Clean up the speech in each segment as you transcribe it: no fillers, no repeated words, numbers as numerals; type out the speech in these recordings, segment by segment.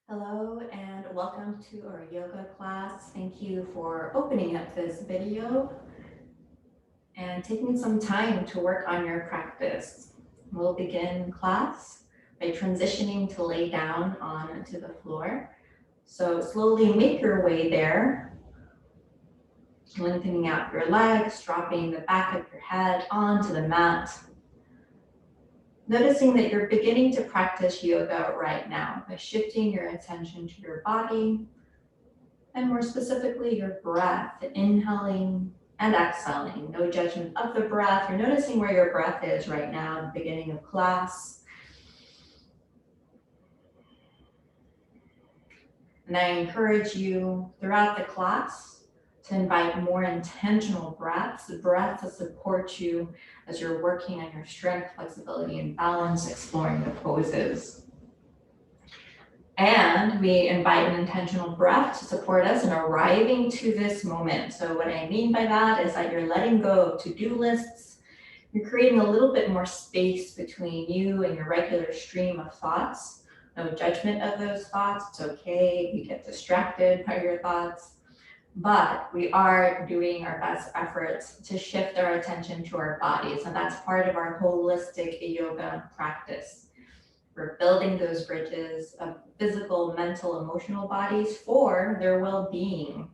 Hello and welcome to our yoga class. Thank you for opening up this video and taking some time to work on your practice. We'll begin class by transitioning to lay down onto the floor. So slowly make your way there, lengthening out your legs, dropping the back of your head onto the mat. Noticing that you're beginning to practice yoga right now by shifting your attention to your body, and more specifically, your breath, inhaling and exhaling. No judgment of the breath. You're noticing where your breath is right now at the beginning of class. And I encourage you throughout the class to invite more intentional breaths, the breath to support you as you're working on your strength, flexibility, and balance, exploring the poses. And we invite an intentional breath to support us in arriving to this moment. So what I mean by that is that you're letting go of to-do lists. You're creating a little bit more space between you and your regular stream of thoughts. No judgment of those thoughts. It's okay if you get distracted by your thoughts. But we are doing our best efforts to shift our attention to our bodies. And that's part of our holistic yoga practice. We're building those bridges of physical, mental, emotional bodies for their well-being.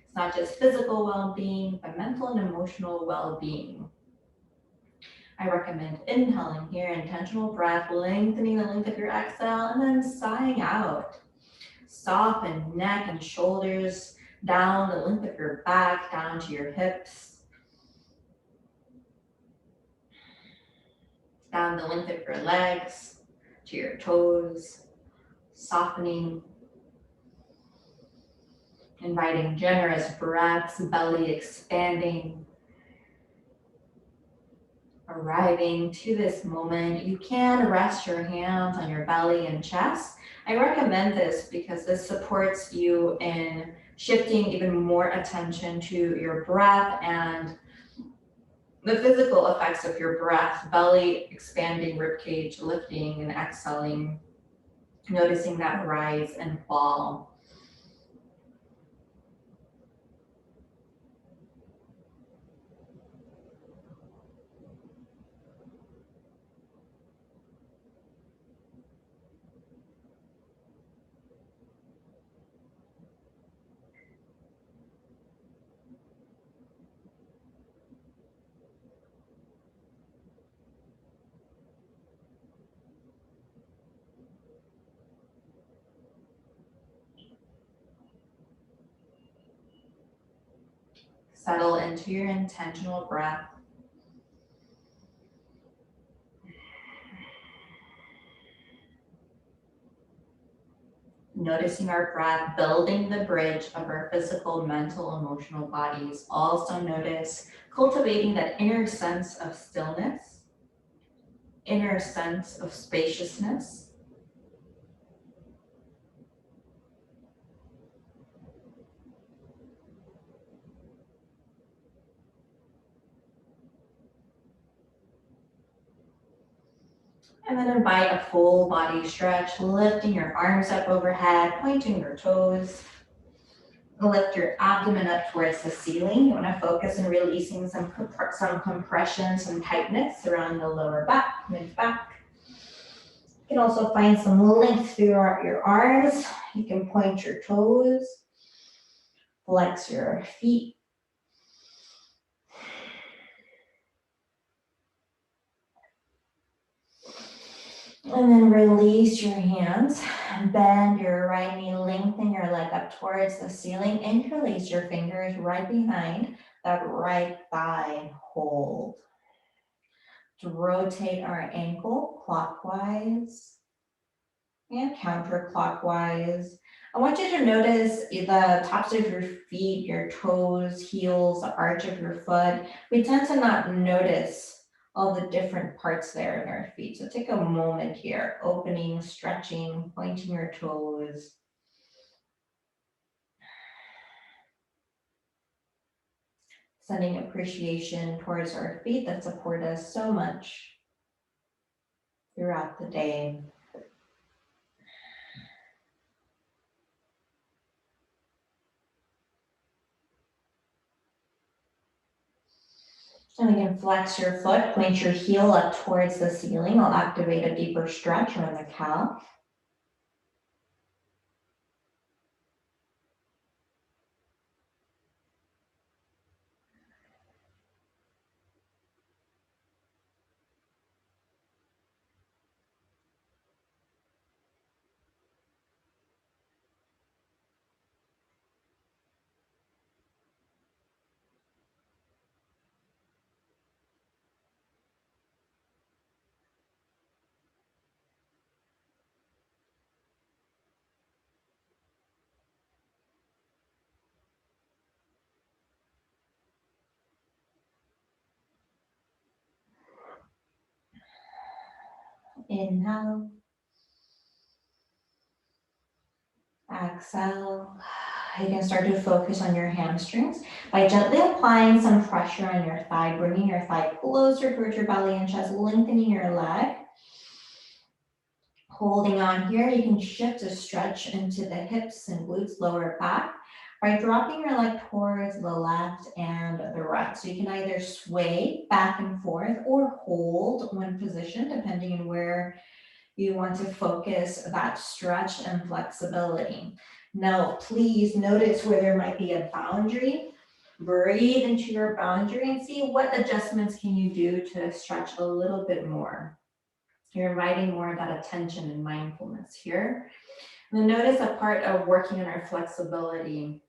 It's not just physical well-being, but mental and emotional well-being. I recommend inhaling here, intentional breath, lengthening the length of your exhale, and then sighing out. Soften neck and shoulders, down the length of your back, down to your hips, down the length of your legs, to your toes, softening, inviting generous breaths, belly expanding, arriving to this moment. You can rest your hands on your belly and chest. I recommend this because this supports you in shifting even more attention to your breath and the physical effects of your breath, belly expanding, ribcage lifting and exhaling, noticing that rise and fall. Settle into your intentional breath. Noticing our breath, building the bridge of our physical, mental, emotional bodies. Also notice cultivating that inner sense of stillness, inner sense of spaciousness. And then invite a full body stretch, lifting your arms up overhead, pointing your toes. Lift your abdomen up towards the ceiling. You want to focus on releasing some compression, some tightness around the lower back, mid-back. You can also find some length throughout your arms. You can point your toes, flex your feet. And then release your hands. Bend your right knee, lengthen your leg up towards the ceiling. Interlace your fingers right behind that right thigh. Hold. To rotate our ankle clockwise and counterclockwise. I want you to notice the tops of your feet, your toes, heels, the arch of your foot. We tend to not notice all the different parts there in our feet. So take a moment here, opening, stretching, pointing your toes. Sending appreciation towards our feet that support us so much throughout the day. And again, flex your foot, point your heel up towards the ceiling. I'll activate a deeper stretch around the calf. Inhale. Exhale. You can start to focus on your hamstrings by gently applying some pressure on your thigh, bringing your thigh closer towards your belly and chest, lengthening your leg. Holding on here, you can shift to stretch into the hips and glutes, lower back, by dropping your leg towards the left and the right. So you can either sway back and forth or hold one position, depending on where you want to focus that stretch and flexibility. Now, please notice where there might be a boundary. Breathe into your boundary and see what adjustments can you do to stretch a little bit more. You're inviting more of that attention and mindfulness here. And then notice a part of working on our flexibility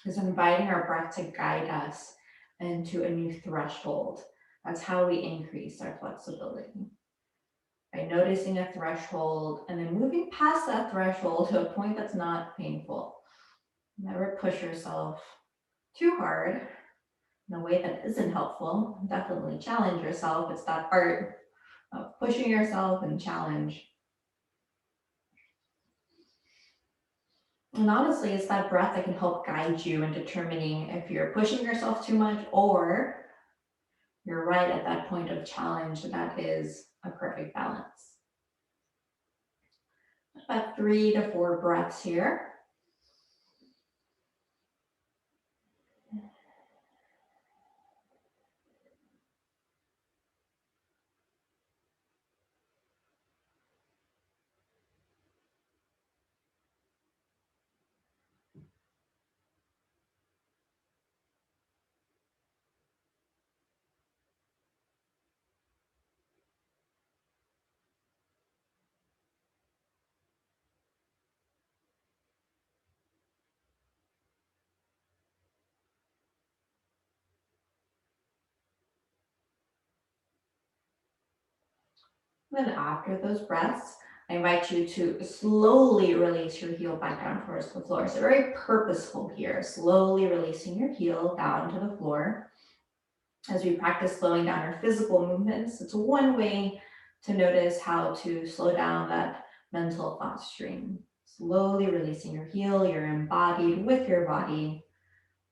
is inviting our breath to guide us into a new threshold. That's how we increase our flexibility. By noticing a threshold and then moving past that threshold to a point that's not painful. Never push yourself too hard in a way that isn't helpful. Definitely challenge yourself. It's that art of pushing yourself and challenge. And honestly, it's that breath that can help guide you in determining if you're pushing yourself too much or you're right at that point of challenge that is a perfect balance. About 3 to 4 breaths here. Then after those breaths, I invite you to slowly release your heel back down towards the floor. So very purposeful here, slowly releasing your heel down to the floor. As we practice slowing down our physical movements, it's one way to notice how to slow down that mental thought stream. Slowly releasing your heel, you're embodied with your body.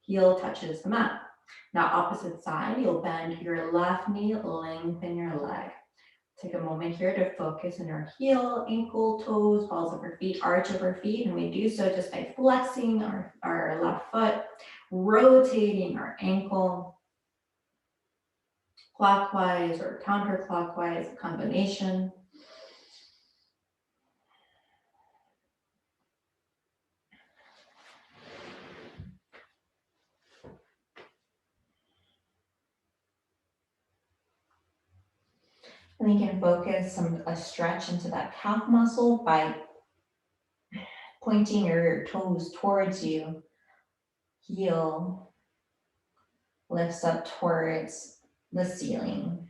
Heel touches the mat. Now opposite side, you'll bend your left knee, lengthen your leg. Take a moment here to focus on our heel, ankle, toes, balls of our feet, arch of our feet. And we do so just by flexing our left foot, rotating our ankle, clockwise or counterclockwise, a combination. And you can focus a stretch into that calf muscle by pointing your toes towards you. Heel lifts up towards the ceiling.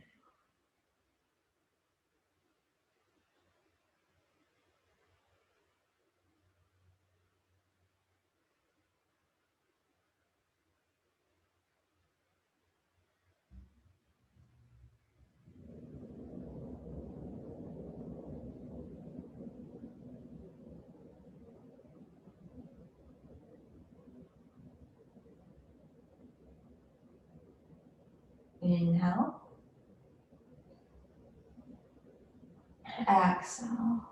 Inhale. Exhale.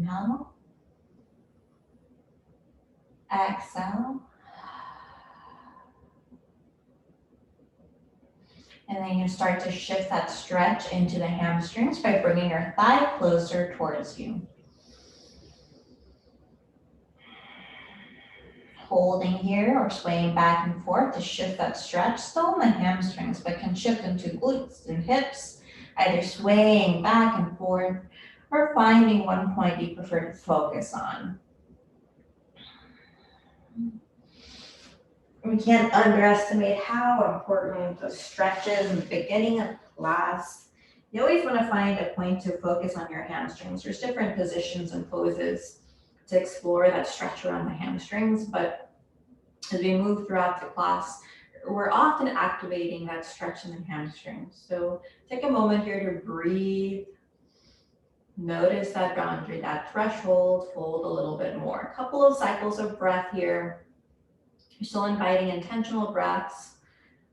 Inhale. Exhale. And then you start to shift that stretch into the hamstrings by bringing your thigh closer towards you. Holding here or swaying back and forth to shift that stretch, still in the hamstrings, but can shift into glutes and hips, either swaying back and forth or finding one point you prefer to focus on. We can't underestimate how important the stretch is in the beginning of class. You always want to find a point to focus on your hamstrings. There's different positions and poses to explore that stretch around the hamstrings, but as we move throughout the class, we're often activating that stretch in the hamstrings. So take a moment here to breathe. Notice that boundary, that threshold, fold a little bit more. A couple of cycles of breath here. You're still inviting intentional breaths,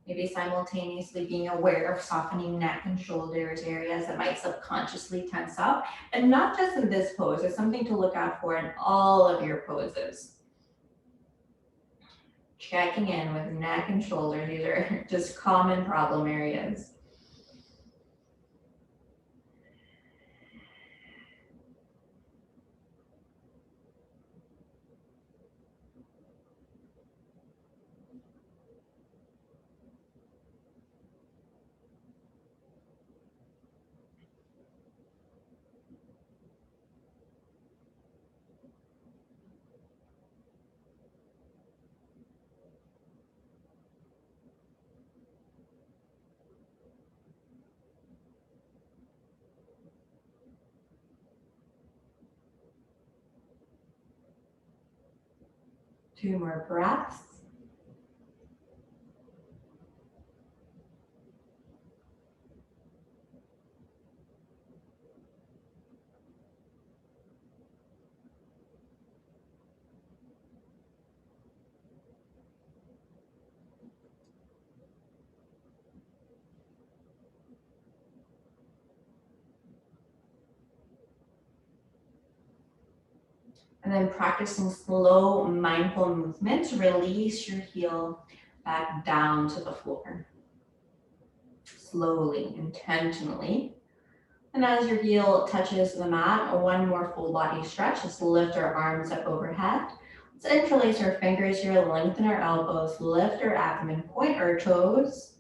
maybe simultaneously being aware of softening neck and shoulders, areas that might subconsciously tense up. And not just in this pose, it's something to look out for in all of your poses. Checking in with neck and shoulders. These are just common problem areas. Two more breaths. And then practicing slow, mindful movement to release your heel back down to the floor. Slowly, intentionally. And as your heel touches the mat, one more full body stretch. Let's lift our arms up overhead. Let's interlace our fingers here, lengthen our elbows, lift our abdomen, point our toes.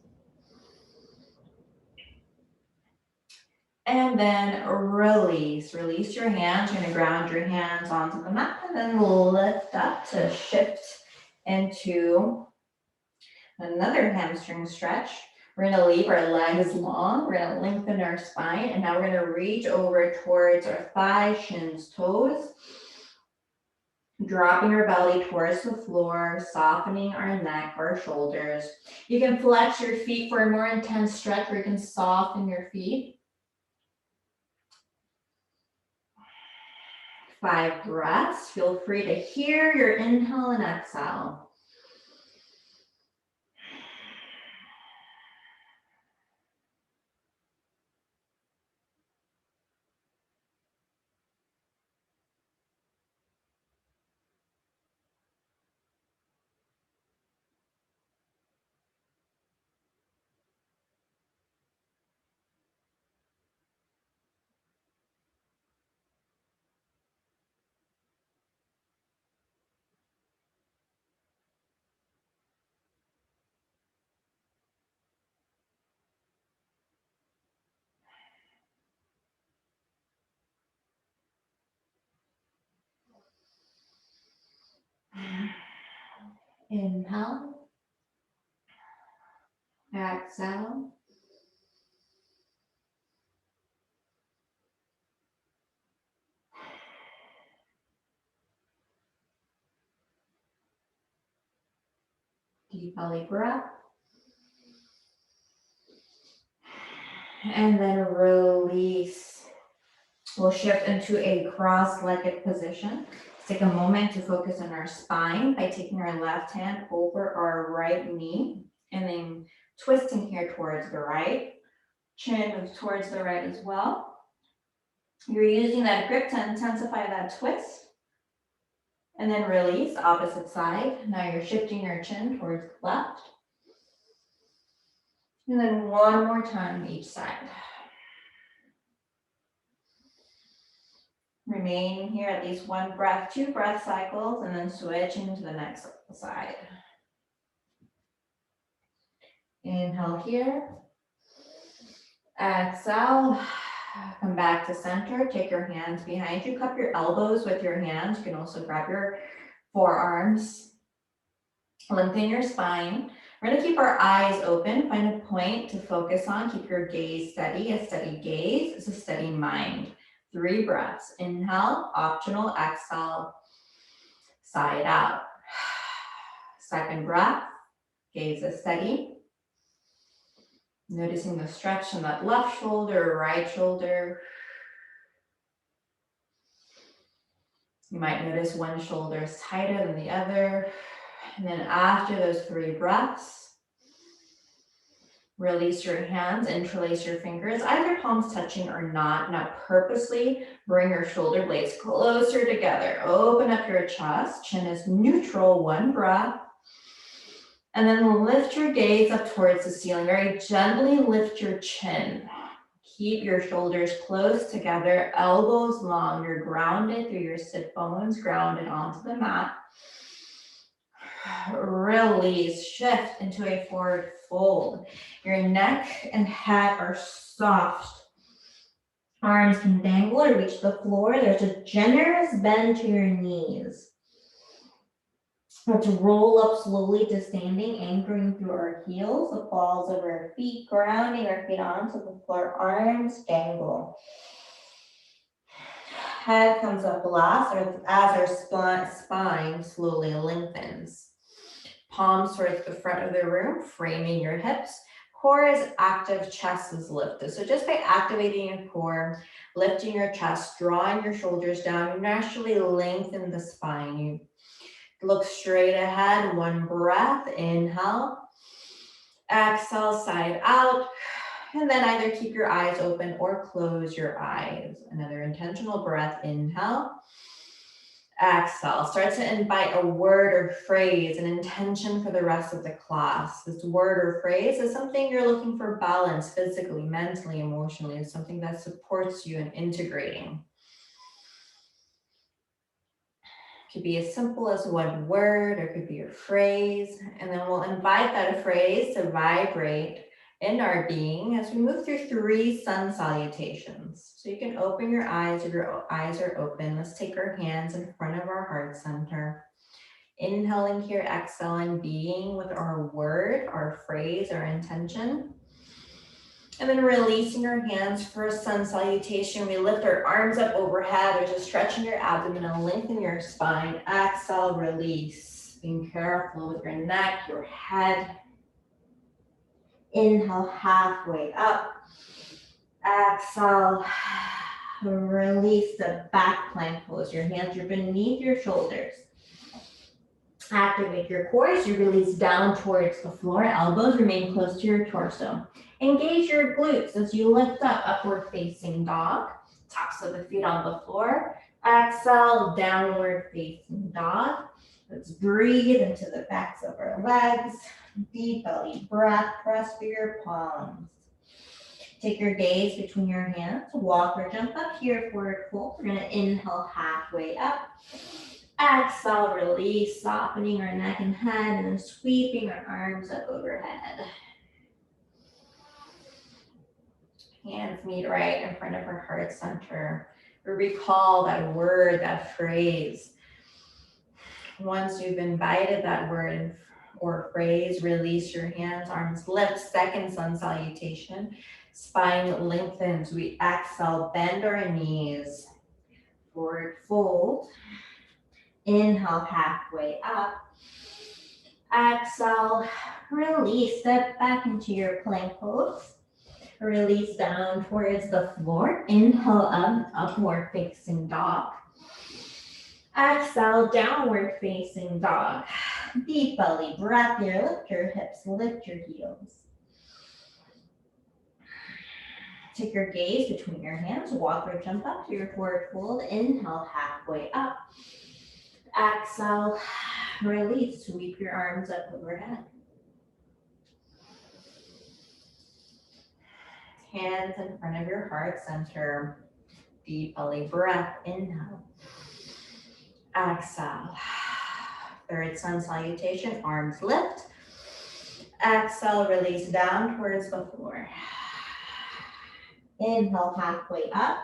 And then release. Release your hands. You're gonna ground your hands onto the mat and then lift up to shift into another hamstring stretch. We're gonna leave our legs long. We're gonna lengthen our spine. And now we're gonna reach over towards our thighs, shins, toes. Dropping our belly towards the floor, softening our neck, our shoulders. You can flex your feet for a more intense stretch, or you can soften your feet. 5 breaths. Feel free to hear your inhale and exhale. Inhale. Exhale. Deep belly breath. And then release. We'll shift into a cross-legged position. Take a moment to focus on our spine by taking our left hand over our right knee and then twisting here towards the right. Chin moves towards the right as well. You're using that grip to intensify that twist. And then release, opposite side. Now you're shifting your chin towards the left. And then one more time each side. Remain here at least one breath, 2 breath cycles, and then switching to the next side. Inhale here. Exhale. Come back to center. Take your hands behind you. Cup your elbows with your hands. You can also grab your forearms. Lengthen your spine. We're going to keep our eyes open. Find a point to focus on. Keep your gaze steady. A steady gaze is a steady mind. 3 breaths. Inhale, optional. Exhale, side out. Second breath. Gaze is steady. Noticing the stretch in that left shoulder, right shoulder. You might notice one shoulder is tighter than the other. And then after those 3 breaths, release your hands, interlace your fingers, either palms touching or not. Now purposely bring your shoulder blades closer together. Open up your chest, chin is neutral, 1 breath. And then lift your gaze up towards the ceiling. Very gently lift your chin. Keep your shoulders close together, elbows long. You're grounded through your sit bones, grounded onto the mat. Release, shift into a forward fold. Your neck and head are soft. Arms can dangle or reach the floor. There's a generous bend to your knees. Let's roll up slowly to standing, anchoring through our heels, the balls of our feet, grounding our feet onto the floor, arms dangle. Head comes up last as our spine slowly lengthens. Palms towards the front of the room, framing your hips. Core is active, chest is lifted. So just by activating your core, lifting your chest, drawing your shoulders down, you naturally lengthen the spine. You look straight ahead, 1 breath, inhale. Exhale, side out. And then either keep your eyes open or close your eyes. Another intentional breath, inhale. Exhale. Start to invite a word or phrase, an intention for the rest of the class. This word or phrase is something you're looking for balance physically, mentally, emotionally. It's something that supports you in integrating. Could be as simple as one word, or it could be a phrase. And then we'll invite that phrase to vibrate in our being as we move through 3 sun salutations. So you can open your eyes if your eyes are open. Let's take our hands in front of our heart center. Inhaling here, exhaling, being with our word, our phrase, our intention. And then releasing our hands for a sun salutation. We lift our arms up overhead. There's a stretch in your abdomen and lengthen your spine. Exhale, release. Being careful with your neck, your head. Inhale, halfway up. Exhale, release the back plank pose. Your hands are beneath your shoulders. Activate your core as you release down towards the floor. Elbows remain close to your torso. Engage your glutes as you lift up, upward facing dog. Tops of the feet on the floor. Exhale, downward facing dog. Let's breathe into the backs of our legs. Deep belly breath, press for your palms. Take your gaze between your hands. Walk or jump up here, forward fold. We're gonna inhale halfway up. Exhale, release, softening our neck and head, and then sweeping our arms up overhead. Hands meet right in front of our heart center. We recall that word, that phrase. Once you've invited that word or phrase, release your hands, arms lift, second sun salutation. Spine lengthens. We exhale, bend our knees. Forward fold. Inhale, halfway up. Exhale, release, step back into your plank pose. Release down towards the floor. Inhale up, upward facing dog. Exhale, downward facing dog. Deep belly breath here. Lift your hips, lift your heels. Take your gaze between your hands, walk or jump up to your forward fold. Inhale, halfway up. Exhale, release, sweep your arms up overhead. Hands in front of your heart center. Deep belly breath, inhale. Exhale. Third sun salutation, arms lift. Exhale, release down towards the floor. Inhale, halfway up.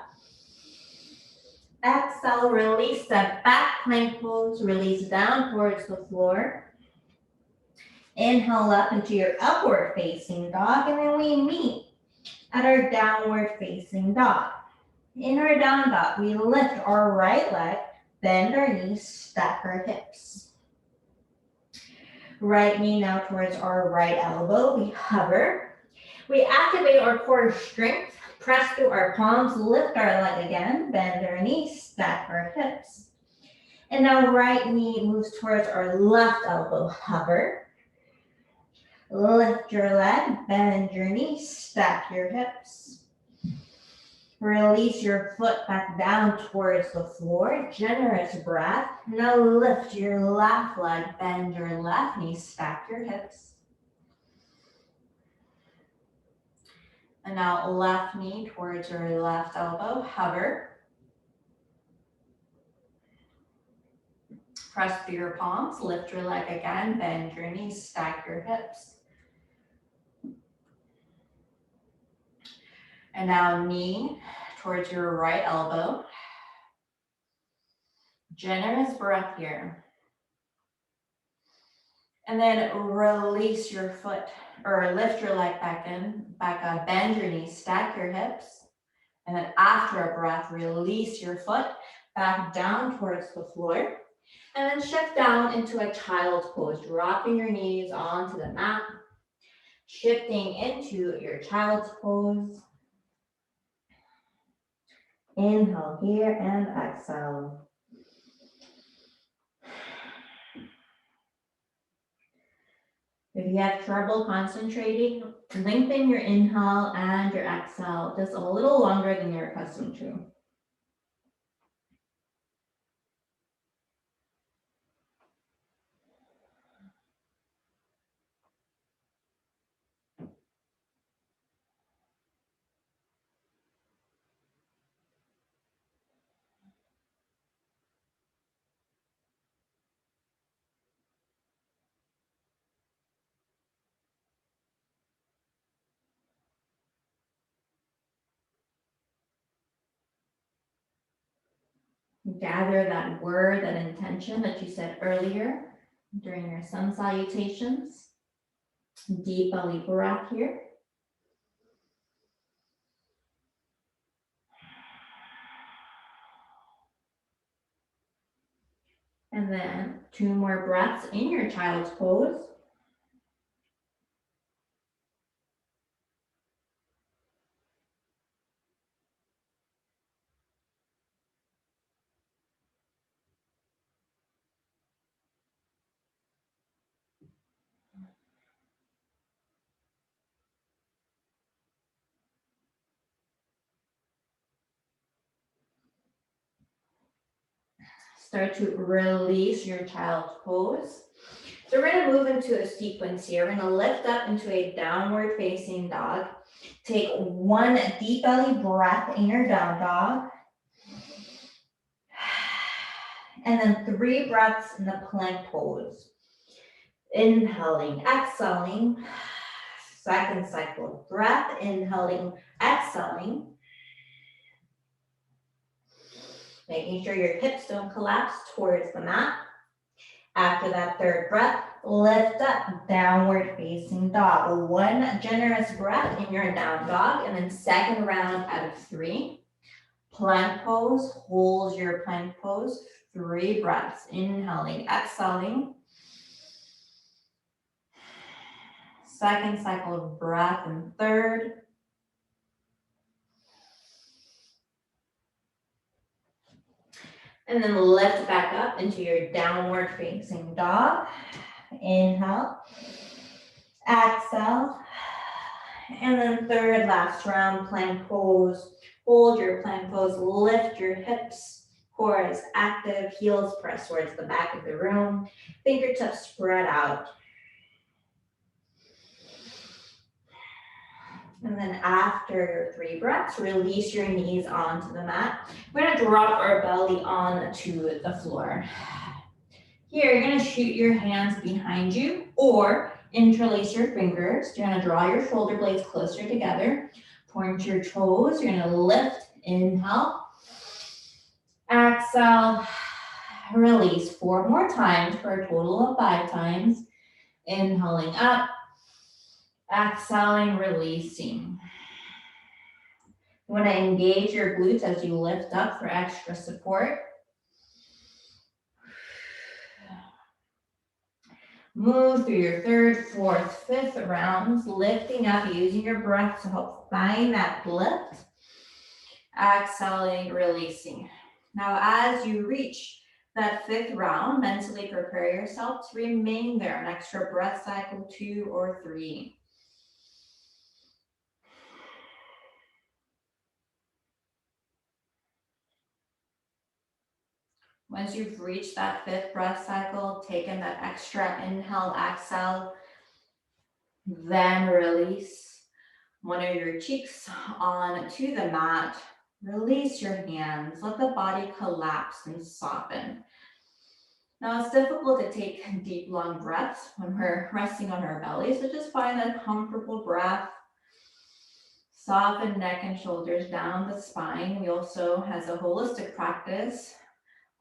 Exhale, release, step back, plank pose, release down towards the floor. Inhale up into your upward facing dog, and then we meet at our downward facing dog. In our down dog, we lift our right leg, bend our knees, stack our hips. Right knee now towards our right elbow, we hover. We activate our core strength, press through our palms, lift our leg again, bend our knees, stack our hips. And now right knee moves towards our left elbow, hover. Lift your leg, bend your knees, stack your hips. Release your foot back down towards the floor, generous breath. Now lift your left leg, bend your left knee, stack your hips. And now left knee towards your left elbow, hover. Press through your palms, lift your leg again, bend your knees, stack your hips. And now knee towards your right elbow. Generous breath here. And then release your foot or lift your leg back up, bend your knees, stack your hips. And then after a breath, release your foot back down towards the floor. And then shift down into a child's pose, dropping your knees onto the mat. Shifting into your child's pose. Inhale here and exhale. If you have trouble concentrating, lengthen your inhale and your exhale just a little longer than you're accustomed to. Gather that word, that intention that you said earlier during your sun salutations. Deep belly breath here. And then 2 more breaths in your child's pose. Start to release your child's pose. So we're going to move into a sequence here. We're going to lift up into a downward facing dog. Take 1 deep belly breath in your down dog. And then 3 breaths in the plank pose. Inhaling, exhaling. Second cycle of breath. Inhaling, exhaling. Making sure your hips don't collapse towards the mat. After that 3rd breath, lift up, downward facing dog. 1 generous breath in your down dog, and then 2nd round out of 3. Plank pose, hold your plank pose. 3 breaths, inhaling, exhaling. 2nd cycle of breath and 3rd. And then lift back up into your downward facing dog. Inhale, exhale, And then third, last round, plank pose. Hold your plank pose, lift your hips, core is active, heels press towards the back of the room, fingertips spread out. And then after your 3 breaths, release your knees onto the mat. We're gonna drop our belly onto the floor. Here, you're gonna shoot your hands behind you or interlace your fingers. You're gonna draw your shoulder blades closer together. Point your toes, you're gonna lift, inhale. Exhale, release 4 more times for a total of 5 times. Inhaling up, exhaling, releasing. You want to engage your glutes as you lift up for extra support. Move through your 3rd, 4th, 5th rounds, lifting up, using your breath to help find that lift. Exhaling, releasing. Now, as you reach that 5th round, mentally prepare yourself to remain there, an extra breath cycle, 2 or 3. Once you've reached that 5th breath cycle, take in that extra inhale, exhale, then release one of your cheeks onto the mat. Release your hands, let the body collapse and soften. Now it's difficult to take deep, long breaths when we're resting on our belly, so just find that comfortable breath. Soften neck and shoulders down the spine. We also, as a holistic practice,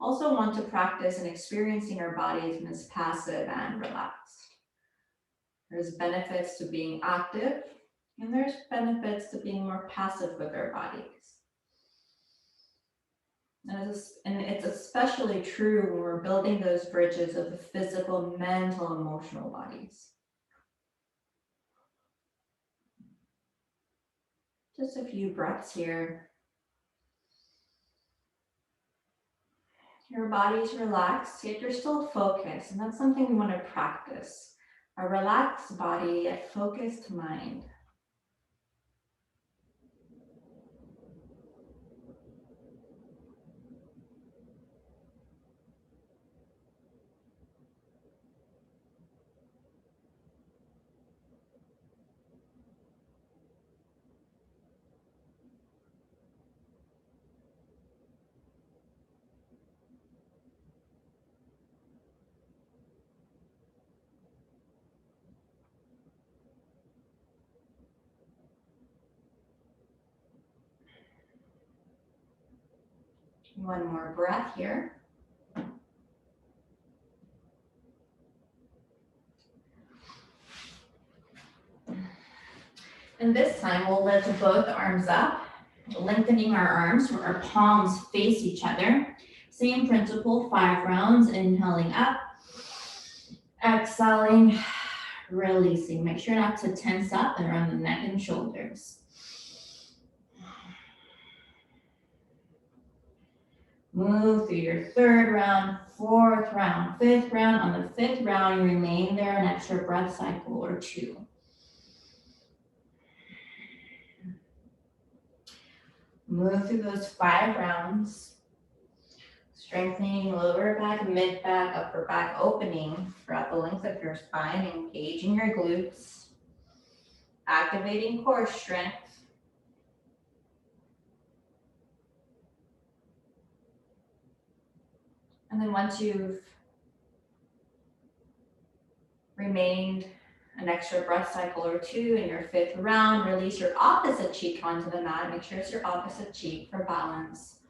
also want to practice in experiencing our bodies as passive and relaxed. There's benefits to being active, and there's benefits to being more passive with our bodies. And it's especially true when we're building those bridges of the physical, mental, emotional bodies. Just a few breaths here. Your body's relaxed, yet you're still focused, and that's something we want to practice. A relaxed body, yet focused mind. One more breath here. And this time we'll lift both arms up, lengthening our arms so our palms face each other. Same principle, 5 rounds, inhaling up, exhaling, releasing. Make sure not to tense up and around the neck and shoulders. Move through your 3rd round, 4th round, 5th round. On the 5th round, you remain there, an extra breath cycle or 2. Move through those 5 rounds, strengthening lower back, mid back, upper back, opening throughout the length of your spine, engaging your glutes, activating core strength. And then once you've remained an extra breath cycle or 2 in your 5th round, release your opposite cheek onto the mat. Make sure it's your opposite cheek for balance.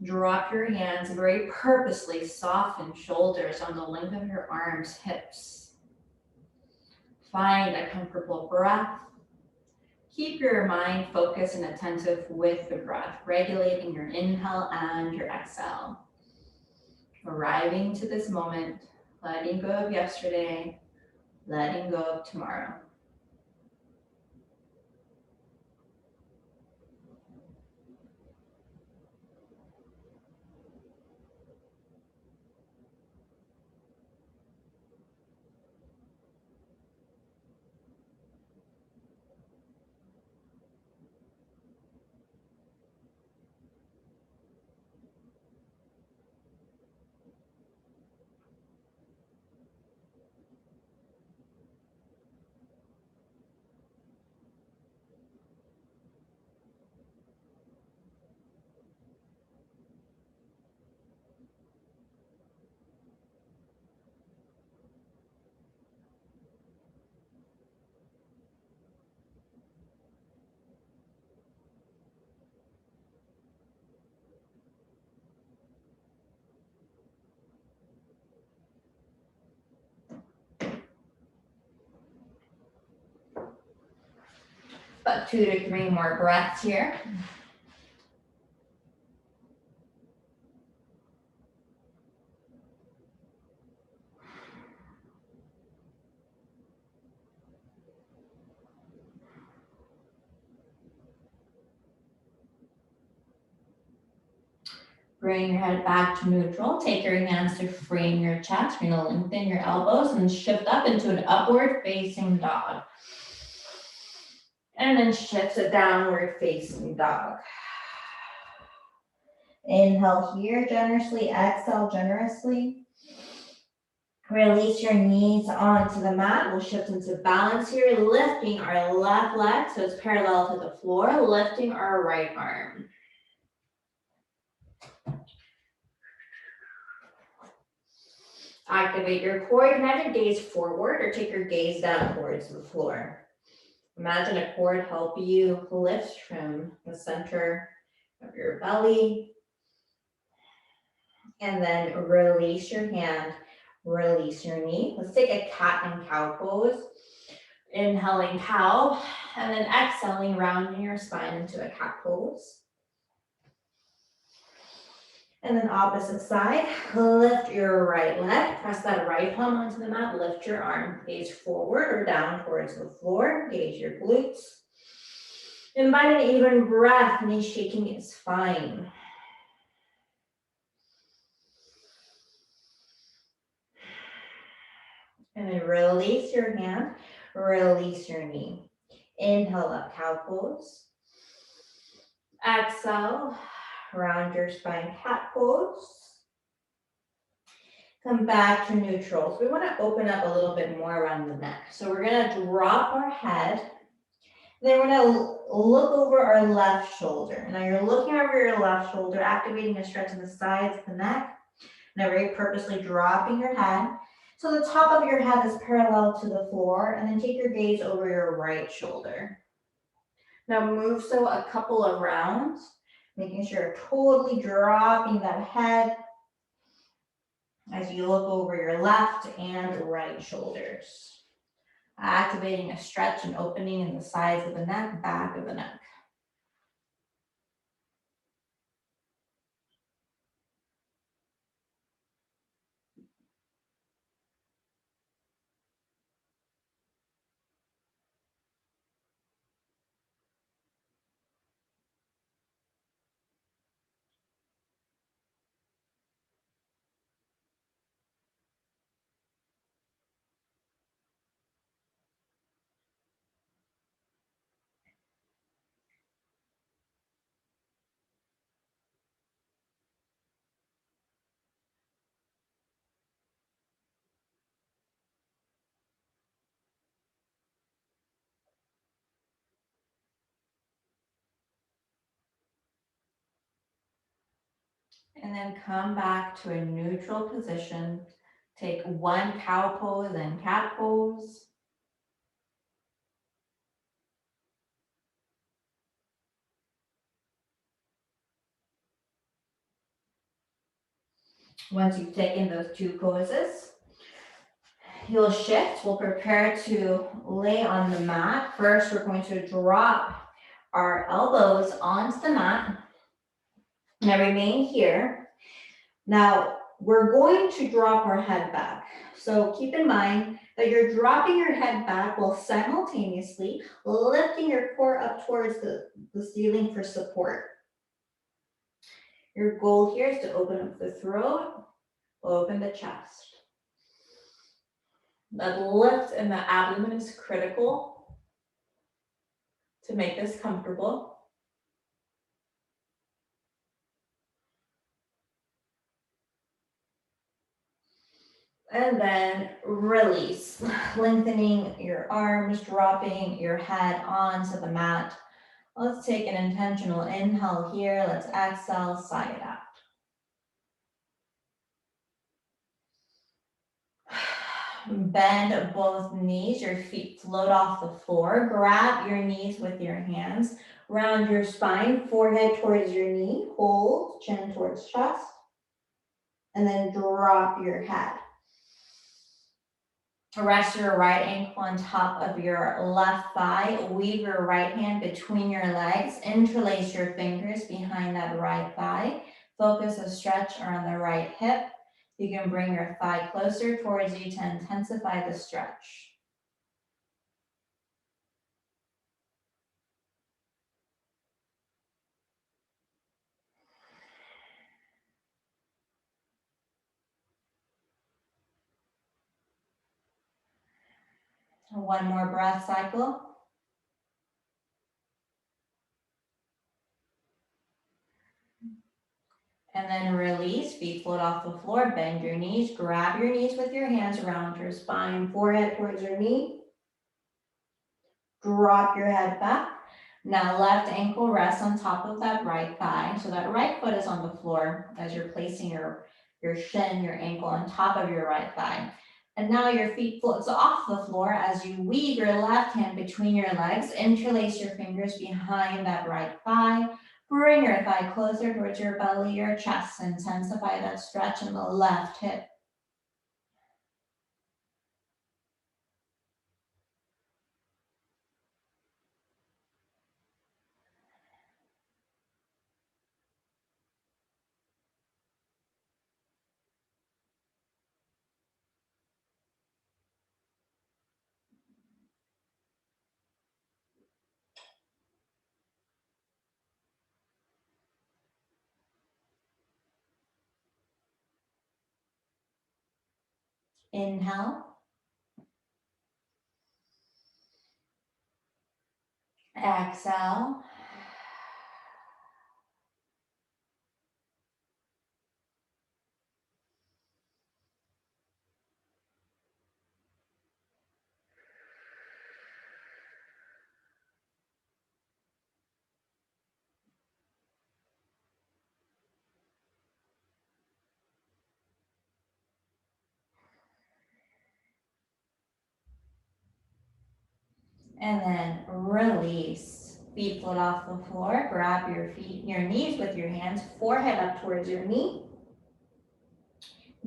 Drop your hands, very purposely soften shoulders on the length of your arms, hips. Find a comfortable breath. Keep your mind focused and attentive with the breath, regulating your inhale and your exhale. Arriving to this moment, letting go of yesterday, letting go of tomorrow. About 2 to 3 more breaths here. Bring your head back to neutral. Take your hands to frame your chest. You're gonna lengthen your elbows and shift up into an upward facing dog. And then shift to downward facing dog. Inhale here generously, exhale generously. Release your knees onto the mat. We'll shift into balance here, lifting our left leg so it's parallel to the floor, lifting our right arm. Activate your core. You can have your gaze forward or take your gaze down towards the floor. Imagine a cord help you lift from the center of your belly. And then release your hand, release your knee. Let's take a cat and cow pose. Inhaling cow, and then exhaling, rounding your spine into a cat pose. And then opposite side, lift your right leg, press that right palm onto the mat, lift your arm, gaze forward or down towards the floor, gaze your glutes. Invite an even breath, knee shaking is fine. And then release your hand, release your knee. Inhale up, cow pose. Exhale, round your spine, cat pose. Come back to neutral. So we want to open up a little bit more around the neck. So we're going to drop our head. Then we're going to look over our left shoulder. Now you're looking over your left shoulder, activating a stretch in the sides of the neck. Now very purposely dropping your head. So the top of your head is parallel to the floor, and then take your gaze over your right shoulder. Now move so a couple of rounds, making sure you're totally dropping that head as you look over your left and right shoulders. Activating a stretch and opening in the sides of the neck, back of the neck. And then come back to a neutral position. Take one cow pose and cat pose. Once you've taken those two poses, you'll shift. We'll prepare to lay on the mat. First, we're going to drop our elbows onto the mat. Now remain here. Now, we're going to drop our head back. So keep in mind that you're dropping your head back while simultaneously lifting your core up towards the ceiling for support. Your goal here is to open up the throat, open the chest. That lift in the abdomen is critical to make this comfortable. And then release, lengthening your arms, dropping your head onto the mat. Let's take an intentional inhale here. Let's exhale, sigh it out. Bend both knees, your feet float off the floor. Grab your knees with your hands. Round your spine, forehead towards your knee. Hold, chin towards chest. And then drop your head. Rest your right ankle on top of your left thigh. Weave your right hand between your legs. Interlace your fingers behind that right thigh. Focus a stretch around the right hip. You can bring your thigh closer towards you to intensify the stretch. One more breath cycle. And then release, feet float off the floor, bend your knees, grab your knees with your hands around your spine, forehead towards your knee. Drop your head back. Now left ankle rests on top of that right thigh. So that right foot is on the floor as you're placing your shin, your ankle on top of your right thigh. And now your feet floats off the floor as you weave your left hand between your legs, interlace your fingers behind that right thigh. Bring your thigh closer towards your belly, your chest. Intensify that stretch in the left hip. Inhale. Exhale. And then release. Feet float off the floor. Grab your knees with your hands, forehead up towards your knee.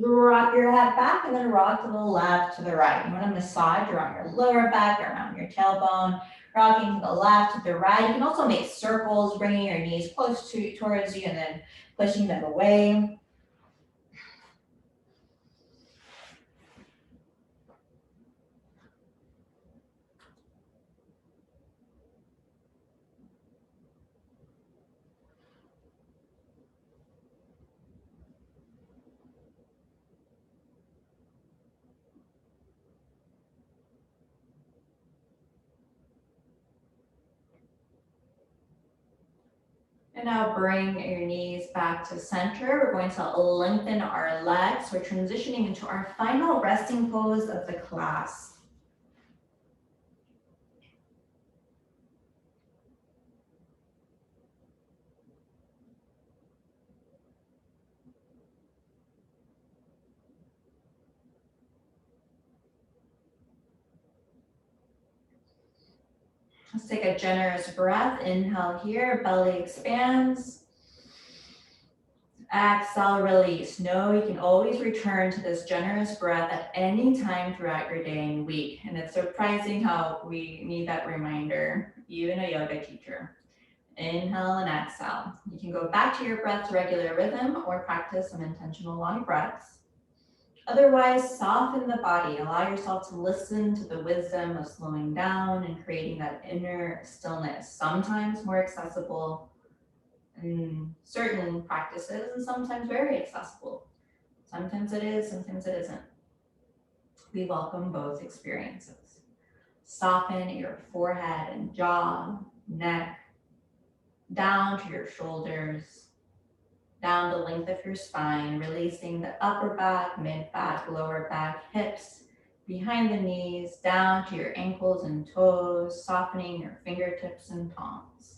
Drop your head back and then rock to the left, to the right. You want to massage around your lower back, around your tailbone, rocking to the left, to the right. You can also make circles, bringing your knees close towards you and then pushing them away. And now bring your knees back to center. We're going to lengthen our legs. We're transitioning into our final resting pose of the class. Let's take a generous breath. Inhale here, belly expands. Exhale, release. Know you can always return to this generous breath at any time throughout your day and week. And it's surprising how we need that reminder, even a yoga teacher. Inhale and exhale. You can go back to your breath's regular rhythm or practice some intentional long breaths. Otherwise, soften the body. Allow yourself to listen to the wisdom of slowing down and creating that inner stillness, sometimes more accessible in certain practices and sometimes very accessible. Sometimes it is, sometimes it isn't. We welcome both experiences. Soften your forehead and jaw, neck, down to your shoulders, down the length of your spine, releasing the upper back, mid back, lower back, hips, behind the knees, down to your ankles and toes, softening your fingertips and palms.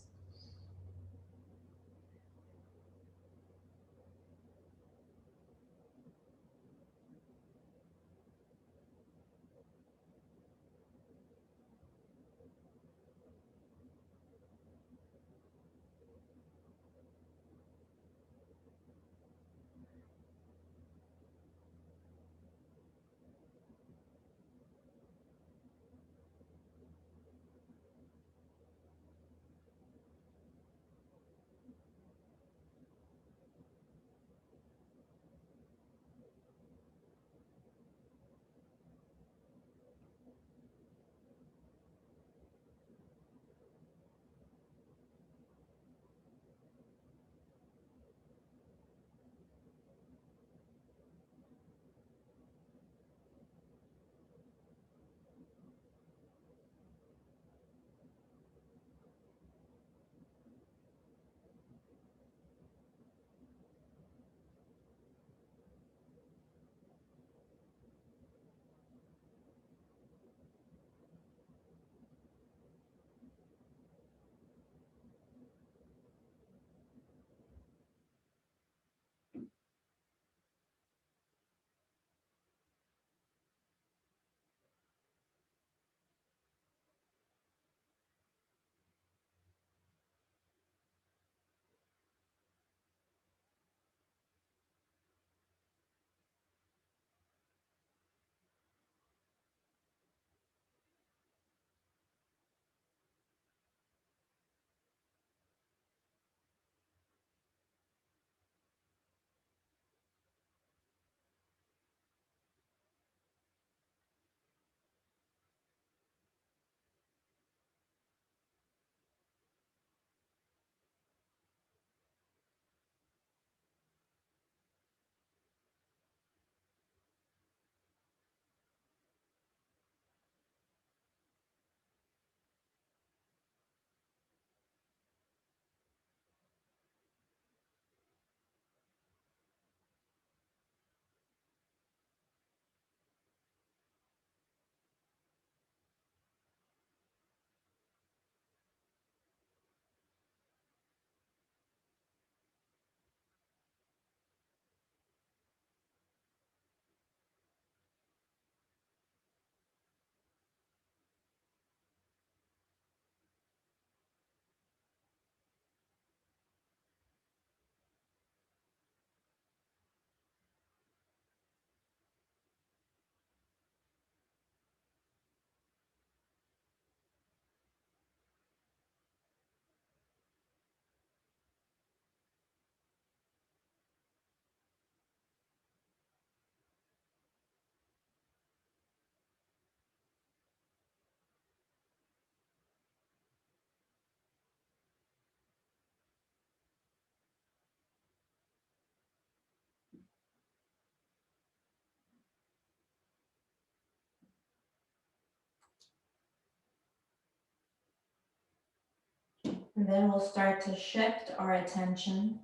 And then we'll start to shift our attention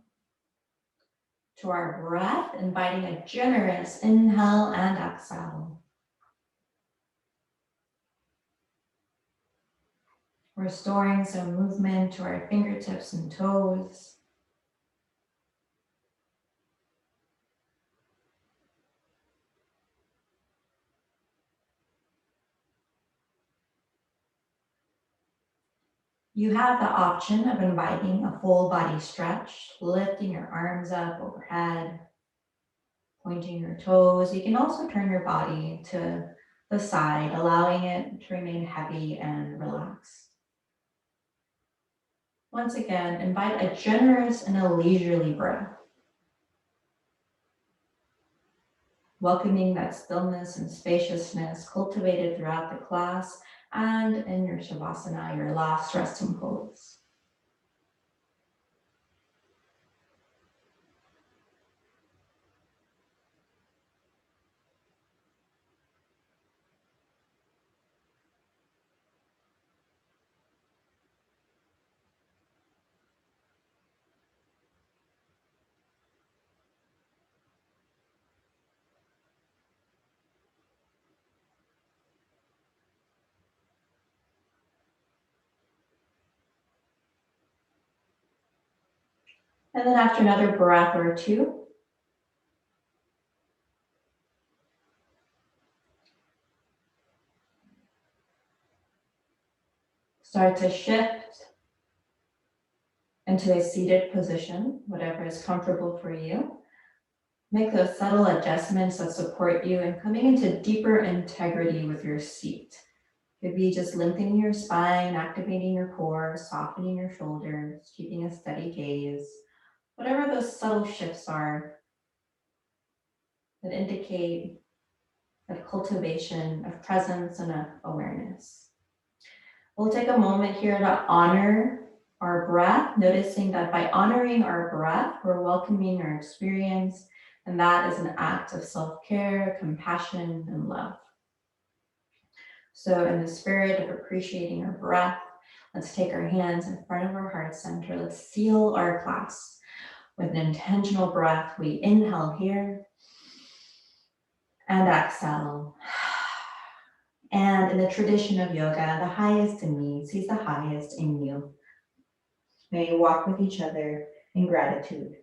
to our breath, inviting a generous inhale and exhale. Restoring some movement to our fingertips and toes. You have the option of inviting a full body stretch, lifting your arms up overhead, pointing your toes. You can also turn your body to the side, allowing it to remain heavy and relaxed. Once again, invite a generous and a leisurely breath, welcoming that stillness and spaciousness cultivated throughout the class and in your Shavasana, your last resting pose. And then after another breath or two, start to shift into a seated position, whatever is comfortable for you. Make those subtle adjustments that support you in coming into deeper integrity with your seat. Could be just lengthening your spine, activating your core, softening your shoulders, keeping a steady gaze. Whatever those subtle shifts are that indicate of cultivation, of presence, and of awareness. We'll take a moment here to honor our breath, noticing that by honoring our breath, we're welcoming our experience, and that is an act of self-care, compassion, and love. So in the spirit of appreciating our breath, let's take our hands in front of our heart center. Let's seal our class with an intentional breath. We inhale here and exhale. And in the tradition of yoga, the highest in me sees the highest in you. May you walk with each other in gratitude.